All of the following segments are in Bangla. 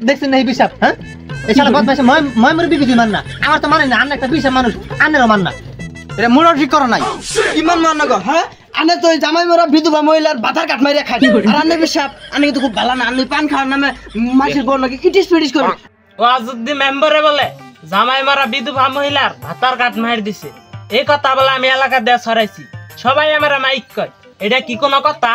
দেখছেন না এই পিসাব? হ্যাঁ, এই শালা বদমাইশ মই মরে বিবি মান না, আমার তো মানে না। আন্না একটা পিসাব মানুষ, আন্নেরও মান না। এটা মোড়ও ঠিক করো নাই। কিমান মান না গো? হ্যাঁ, আনে তো জামাই মরা বিধবা মহিলার ভাতার কাট মারিয়া খাই, আর আনে পিসাব আনে কিন্তু খুব ভালো না। আমি পান খাওয়ার নামে মাছের বড় নাকি ইটিস পিটিস করে। ওয়াজুদ্দিন মেম্বারে বলে জামাই মারা বিধবা মহিলার ভাতার কাট মার দিছে, এই কথা বলে আমি এলাকা দিয়ে ছড়াইছি, সবাই আমার মাইক কয়। এটা কি কোনো কথা?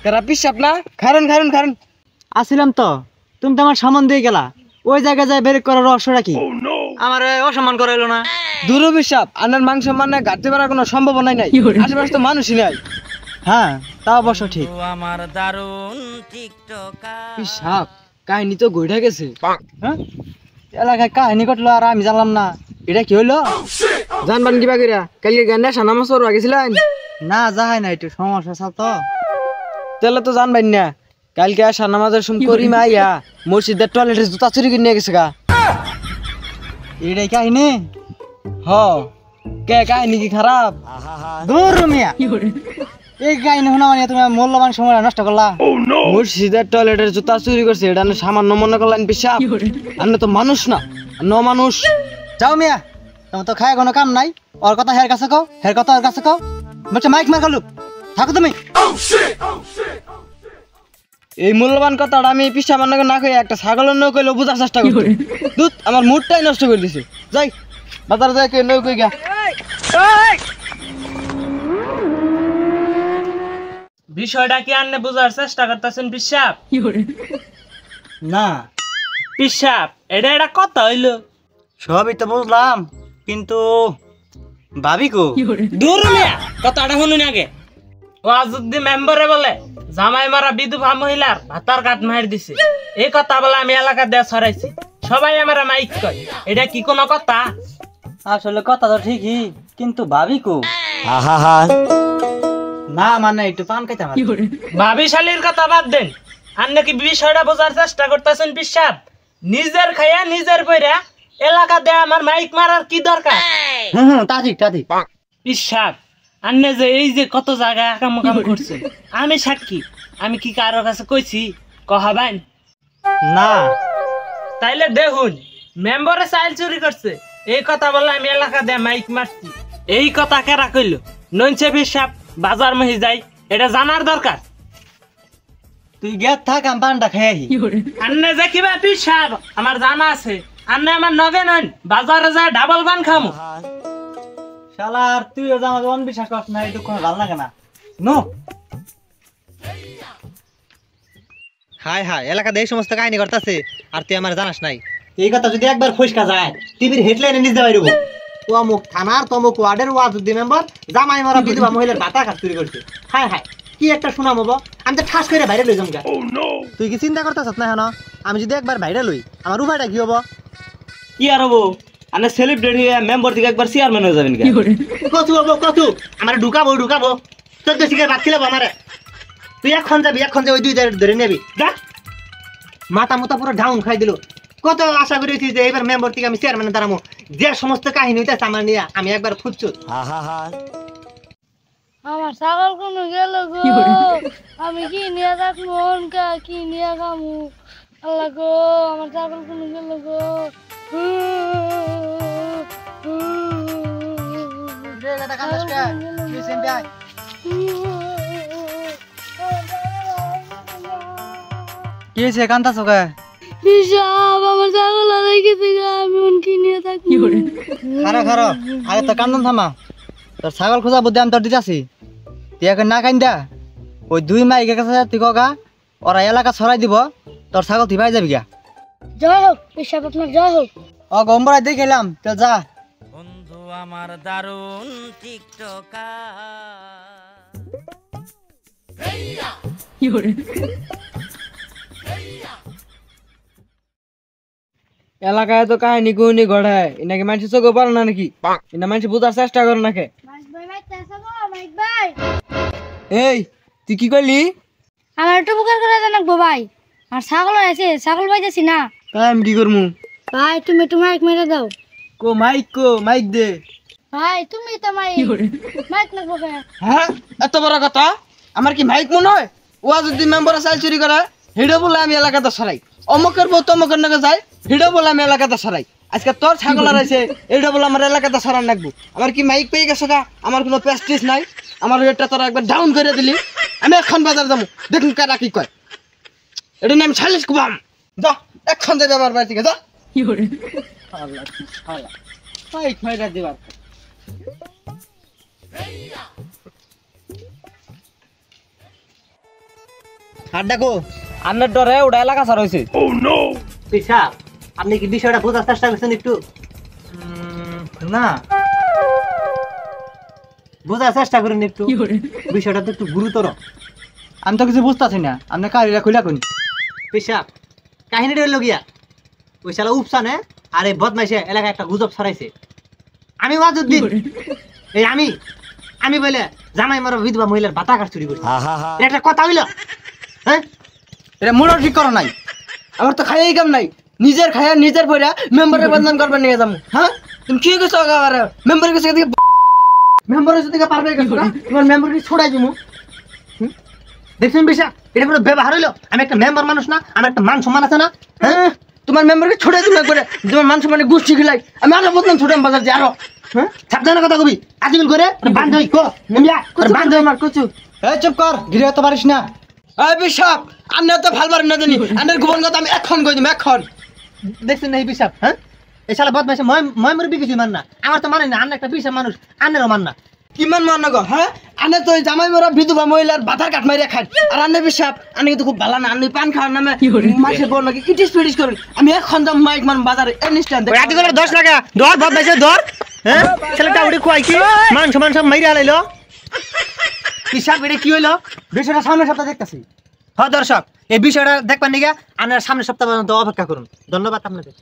কারা পিসাব না? খারুন খারুন খারুন। আসিলাম তো, তুমি তো আমার সামান দিয়ে গেলা। ওই জায়গায় যায় বের করার রহস্যটা কি? আমার অসম্মান করাইলো না। দুরু পিসাব, আনার মাংস মানে ঘাটতে পারার কোনো সম্ভাবনাই নাই। আশেপাশে তো মানুষই নাই। হ্যাঁ, তা অবশ্য ঠিক। আমার দারুন টিকটকার পিসাব কাহিনী তো গইড়া গেছে। হ্যাঁ, এলাকায় কাহিনী ঘটলো আর আমি জানলাম না। এটা কি হইলো? জানবান কিবা কইরা? কালকে গান্ডা সানামাস ওর গেছিলেন? না, যাহাই না, একটু সমস্যা চাল তো। তাহলে তো জানবেন না, কালকে আসার নামাজের সময় করিম আইয়া মসজিদের টয়লেটের জুতা চুরি করে নিয়ে গেছে গা। এটাই কাহিনী? হ, কে কাহিনী কি খারাপ? দূর মিয়া, এই কাহিনী শোনা মানে তুমি মূল্যবান সময় নষ্ট করলা। মসজিদের টয়লেটের জুতা চুরি করছে, এটা আপনি সামান্য মনে করলেন পিসাব? আপনি তো মানুষ না, ন মানুষ। যাও মিয়া, তোমার তো খায় কোনো কাম নাই। ওর কথা হের কাছে কও, হের কথা ওর কাছে কও। বলছে মাইক মার খালু, থাকো তুমি। এই মূল্যবান কথাটা আমি পিসাব না কই একটা ছাগলের নৌ কইলে বোঝার চেষ্টা করতে। দুধ আমার মুডটাই নষ্ট করে দিছে। যাই বাজারে যাই কই নৌ কই গা। বিষয়টা কি আন্নে বোঝার চেষ্টা করতেছেন পিসাব? না, পিসাব এটা কথা হইলো? সবই তো বুঝলাম, কিন্তু ভাবি কো? দূর মিয়া, কথাটা শুনুন আগে। ওয়াজুদ্দিন মেম্বারে বলে জামাই মারা বিধবা মহিলার ভাতার কাট মার দিছে, এই কথা বলে আমি এলাকা দিয়ে ছড়াইছি, সবাই আমার মাইক কয়। এটা কি কোনো কথা? আসলে কথা তো ঠিকই, কিন্তু ভাবি কো? না মানে একটু পান খাইতে আমার। ভাবি শালির কথা বাদ দেন, আর নাকি বিষয়টা বোঝার চেষ্টা করতেছেন পিসাব? নিজের খাইয়া নিজের বইরা এলাকা দেয়া আমার মাইক মারার কি দরকার? তা ঠিক, তা ঠিক। পিসাব আন্নে যে এই যে কত জায়গায় আকাম কাম করছে, আমি সাক্ষী। আমি কি কারোর কাছে কইছি কহাবেন? না, তাইলে দেখুন, মেম্বারে চাইল চুরি করছে, এই কথা বললে আমি এলাকা দেয়া মাইক মারছি, এই কথা কেরা কইল? নইছে পিসাব বাজার মহি যাই, এটা জানার দরকার। তুই গেট থাক, আমি পানটা খাই আহি। আন্নে যে কিবা পিসাব আমার জানা আছে, আন্নে আমার নগে নন বাজারে যায় ডাবল বান খামু। শালার তুইও যে আমাকে অনবিশ্বাস করছ না, একটু কোনো ভালো লাগে না। নো হাই হাই, এলাকাতে এই সমস্ত কাহিনী করতেছে আর তুই আমার জানাস নাই। এই কথা যদি একবার ফসকা যায়, টিভির হেডলাইনে নিজে বাইরব, ও অমুক থানার তমুক ওয়ার্ডের ওয়াজুদ্দিন মেম্বার জামাই মারা বিধবা মহিলার ভাতা কাজ চুরি করছে। হাই হাই, কি একটা শোনাম হবো। আমি তো ঠাস করে বাইরে লই জমকা। তুই কি চিন্তা করতেছ না? হেন আমি যদি একবার বাইরে লই, আমার উপায়টা কি হবো? কি আর হবো, আনে সেলিব্রিটি মেম্বার থেকে একবার চেয়ারম্যান হয়ে যাবেন। কচু হবো কচু, আমার ঢুকাবো ঢুকাবো। তোর তো শিখে ভাত খেলাবো আমারে। তুই এখন যাবি, এখন যে ওই দুই ধরে নেবি, দেখ মাথা মুতা পুরো ডাউন খাই দিল। কত আশা করেছি যে এবার মেম্বার থেকে আমি চেয়ারম্যানে দাঁড়াবো। যে সমস্ত কাহিনী হইতেছে আমার নিয়ে, আমি একবার ফুটছুত। আমার ছাগল কোনো গেল গো, আমি কি নিয়ে রাখবো? কি নিয়ে খামু? আল্লাহ গো, আমার ছাগল কোনো গেল গো। কি হয়েছে, কান্দাছো কে? হিসাব আমার ছাগল রেখেছে গা, আমি কি নিয়ে থাকি? খারো খারো, আরে তো কান্দন থামা। তোর ছাগল খোঁজা বুদ্ধি আমি তোর দিতেছি। তুই এখন না কান্দা, ওই দুই মাইকের কাছে তুই কগা, ওরা এলাকা ছড়াই দিব, তোর ছাগল তুই পাই যাবি গা। জয় হোক হিসাব, আপনার জয় হোক। ও গম্বরাই দিয়ে গেলাম, তো যা। বন্ধু আমার দারুন টিকটকার। এলাকায় তো কাহিনী কুহিনী গড়ায়, এনাকে মানুষ চোখে পারে না নাকি? এনা মানুষ বোঝার চেষ্টা করে নাকি? এই তুই কি করলি? আমার একটু বুকার করে দেন ভাই, আর ছাগল আছে, ছাগল পাইতেছি না। তাই আমি কি করবো? ভাই তুমি একটু মাইক মেরে দাও। মাইক দে ভাই তুমি তো মাইক না বকে হ্যাঁ এত বড় কথা আমার কি মাইক মনে হয় ওয়াজুদ্দিন মেম্বার চাল চুরি করে হিডো বলে আমি এলাকাতে সরাই অমকের বউ তমকের নাকি যায় হিডো বলে আমি এলাকাতে সরাই আজকে তোর ছাগল আছে এইটা বলে আমার এলাকাতে সরান রাখবো আমার কি মাইক পেয়ে গেছে গা আমার কোনো প্রেস্টিজ নাই আমার রেটটা তোরা একবার ডাউন করে দিলি আমি এখন বাজার যাবো দেখুন কারা কি কয় এটা নিয়ে আমি ছালিশ কুবাম যা এখন যাবে আমার বাড়ি থেকে যা মাইক মাইরা দিবার আর দেখো আন্নের ডরে ওটা এলাকা ছাড় হয়েছে পিসাব আপনি কি বিষয়টা বোঝার চেষ্টা করছেন একটু না বোঝার চেষ্টা করেন একটু বিষয়টা তো একটু গুরুতর আমি তো কিছু বুঝতেছি না আপনি কারিরা খুলা কোন পিসাব কাহিনীটা হইল গিয়া ওই শালা উপসানে আর এই বদমাইশে এলাকায় একটা গুজব ছড়াইছে আমি ওয়াজুদ্দিন এই আমি বলে জামাই মারা বিধবা মহিলার ভাতা কাট চুরি করছি এটা একটা কথা হইল হ্যাঁ এটা মোড় ঠিক করো নাই আমার তো খাইয়াই কাম নাই নিজের খাইয়া নিজের পয়রা মেম্বারের বদনাম করবার নিয়ে যাবো হ্যাঁ তুমি কি গেছো আবার মেম্বারের কাছে থেকে মেম্বারের সাথে পারবে গেছো না তোমার মেম্বারকে ছড়াই দিমু দেখছেন পিসা এটা পুরো ব্যবহার হইলো আমি একটা মেম্বার মানুষ না আমার একটা মান সম্মান আছে না হ্যাঁ তোমার মেম্বারকে ছড়াই দিমু করে তোমার মান সম্মানে গুষ্টি খিলাই আমি আরো বদনাম ছড়াম বাজার যে আরো হ্যাঁ সাবধানে কথা কবি আজিমিল করে বান্ধবী কো নিমিয়া বান্ধব আমার কচু এই চুপ কর ঘিরে হতে পারিস না এই বিশাপ আমি তো ভাল পারেন না জানি আনের গোপন কথা আমি এখন কই দিম এখন দেখছেন না এই পিসাব হ্যাঁ এই শালা বদমাইশে মই মুরবি কিছু মান না আমার তো মানে না আমি একটা পিসা মানুষ আনেরও মান না কিমান মান গো হ্যাঁ আনে তো জামাই মোরা বিধবা মহিলার ভাতার কাট মাইরা খায় আর আনে বিশাপ আনে কিন্তু খুব ভালো না আনে পান খাওয়ার নামে মাসে বল নাকি ইটিস পিটিস করেন আমি এখন দাম মাইক মান বাজারে ইনস্ট্যান্ট রাতি করে 10 টাকা ধর বদমাইশে ধর হ্যাঁ ছেলেটা উড়ি কই কি মান সম্মান সব মাইরা আলাইলো পিসাব এটা কি হইলো বিষয়টা সামনের সপ্তাহে দেখতাছি হ্যাঁ দর্শক এই বিষয়টা দেখবার নিগা আনার সামনের সপ্তাহ পর্যন্ত অপেক্ষা করুন ধন্যবাদ আপনাদের